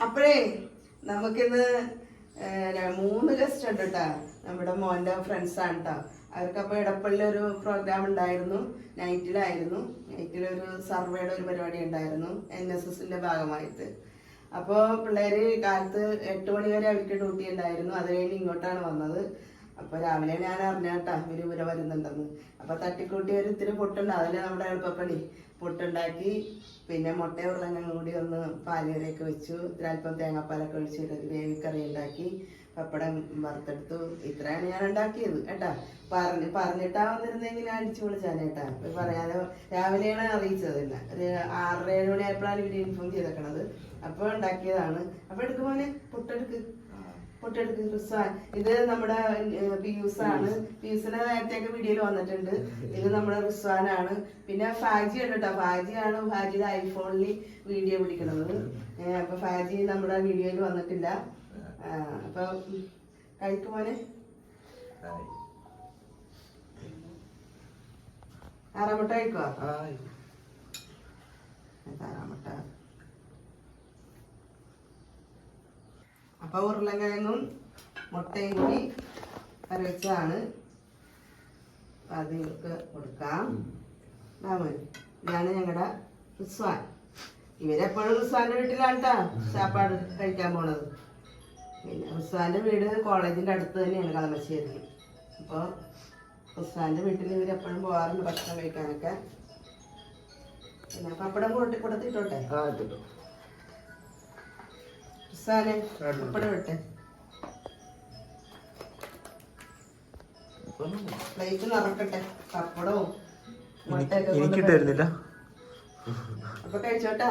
അപ്പോഴേ നമുക്കിന്ന് 3 ഗസ്റ്റ് ഉണ്ട് കേട്ടോ. നമ്മുടെ മോൻ്റെ ഫ്രണ്ട്സാണ് കേട്ടോ. അവർക്കപ്പോൾ ഇടപ്പള്ളിലൊരു പ്രോഗ്രാം ഉണ്ടായിരുന്നു, നൈറ്റിലൊരു സർവേയുടെ ഒരു പരിപാടി ഉണ്ടായിരുന്നു NSSന്റെ ഭാഗമായിട്ട്. അപ്പോൾ പിള്ളേര് കാലത്ത് 8 മണി വരെ അവർക്ക് ഡ്യൂട്ടി ഉണ്ടായിരുന്നു. അത് കഴിഞ്ഞ് ഇങ്ങോട്ടാണ് വന്നത്. അപ്പോൾ രാവിലെ ഞാൻ അറിഞ്ഞാട്ടാ ഇവര് വരുന്നുണ്ടെന്ന്. അപ്പോൾ തട്ടിക്കൂട്ടി ഒരു ഇത്തിരി പൊട്ടുണ്ട്, അതിൽ നമ്മുടെ എളുപ്പപ്പണി പൊട്ടുണ്ടാക്കി. പിന്നെ മുട്ട ഉരുളങ്ങ കൂടി ഒന്ന് പാലുകറിയൊക്കെ വെച്ചു, അല്പം തേങ്ങാപ്പാലൊക്കെ ഒഴിച്ച് ഗ്രേവിക്കറി ഉണ്ടാക്കി, പപ്പടം വറുത്തെടുത്തു. ഇത്രയാണ് ഞാൻ ഉണ്ടാക്കിയത് കേട്ടാ. പറഞ്ഞിട്ടാ വന്നിരുന്നെങ്കിൽ ഞാൻ അടിച്ചു വിളിച്ചാനേട്ടാ. പറയാതെ രാവിലെയാണ് അറിയിച്ചതല്ല, ഒരു 6-7 മണി ആയപ്പോഴാണ് ഇവര് ഇൻഫോം ചെയ്തേക്കണത്. അപ്പോൾ ഉണ്ടാക്കിയതാണ്. അപ്പോൾ എടുക്കുമോനെ പൊട്ടെടുക്ക് റിസ്വാൻ. ഇത് നമ്മുടെ പിയൂസാണ്. പിയൂസിന്റെ നേരത്തെയൊക്കെ വീഡിയോയിൽ വന്നിട്ടുണ്ട്. ഇത് നമ്മുടെ റിസ്വാനാണ്. പിന്നെ ഫാജി ഉണ്ട് കേട്ടോ. ഫാജിയുടെ ഐഫോണിൽ വീഡിയോ പിടിക്കണത്. അപ്പൊ ഫാജി നമ്മുടെ വീഡിയോയിൽ വന്നിട്ടില്ല. അപ്പൊ കഴിക്കുമോനെ. താറാമുട്ട കഴിക്കുവാ? താറാമുട്ട. അപ്പൊ ഉരുളക്കിഴങ്ങും മുട്ടയും കൂടി കറി വെച്ചതാണ്. അത് നിങ്ങൾക്ക് കൊടുക്കാം. ഇതാണ് ഞങ്ങളുടെ റിസ്വാൻ. ഇവരെപ്പോഴും റിസ്വാന്റെ വീട്ടിലാണ് കേട്ടോ ചാപ്പാട് കഴിക്കാൻ പോണത്. പിന്നെ റിസ്വാന്റെ വീട് കോളേജിന്റെ അടുത്ത് തന്നെയാണ്, കളമശ്ശേരി. അപ്പോൾ റിസ്വാന്റെ വീട്ടിൽ ഇവരെപ്പോഴും പോകാറുണ്ട് ഭക്ഷണം കഴിക്കാനൊക്കെ. പിന്നെ പപ്പടം കൊടുത്തിട്ടോട്ടെ. പപ്പടം ഇട്ടെ. പ്ലേറ്റ് നിറക്കട്ടെ പപ്പടവും മുട്ടയൊക്കെ. എനിക്കിട്ടായിരുന്നില്ല. അപ്പൊ കഴിച്ചോട്ടാ.